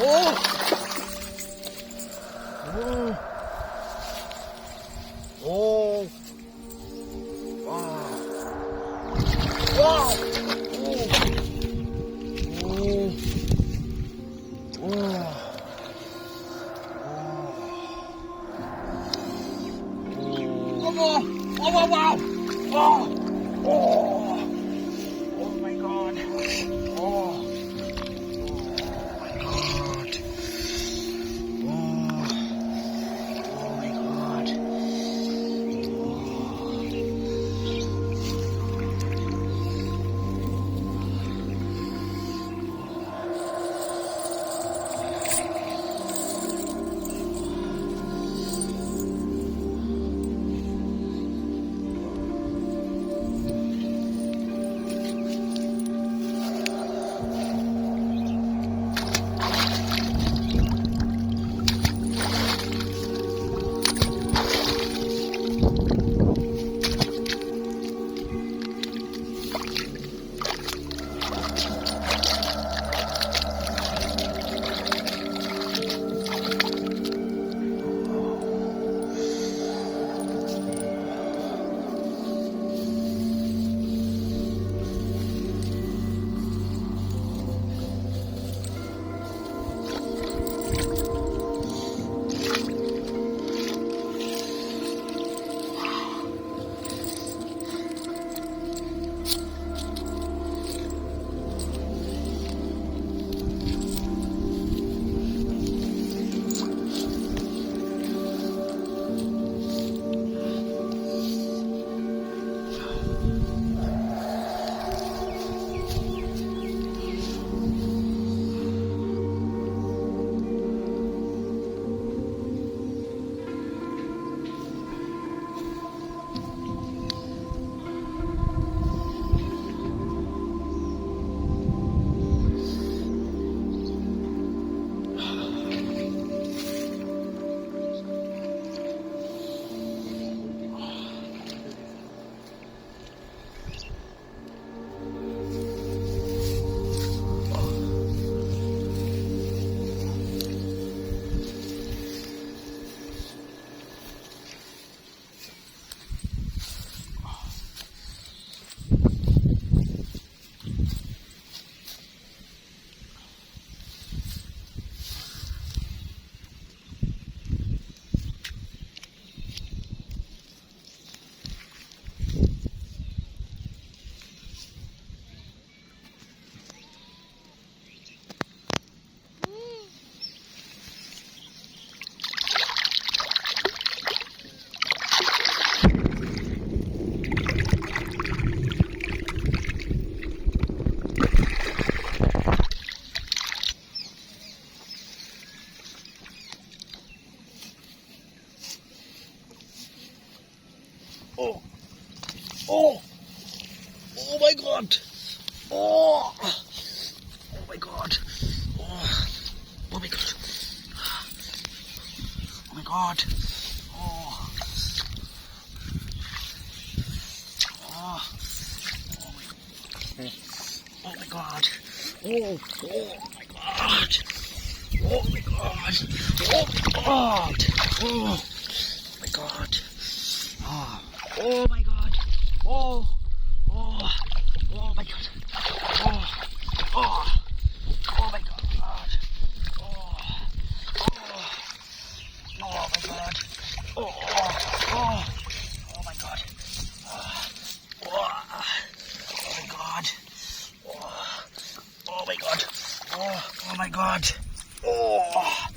Oh. Oh. Wow. Wow. Oh. Oh. Oh. Oh, wow, wow. Oh. Oh. Oh my God. Oh. Oh my God. Oh. Oh my God. Oh, oh, oh my God. Oh, oh my God. Oh, oh my God. Oh my God. Oh, oh, oh my God. Oh, oh my God. Oh my God. Oh my God. Oh my God. Oh, oh my God. Oh, oh, oh my God. Oh, oh, oh my God. Oh, oh, oh my God. Oh, oh, oh my God. Oh, oh my God. Oh, oh my God. Oh, oh my God. Oh.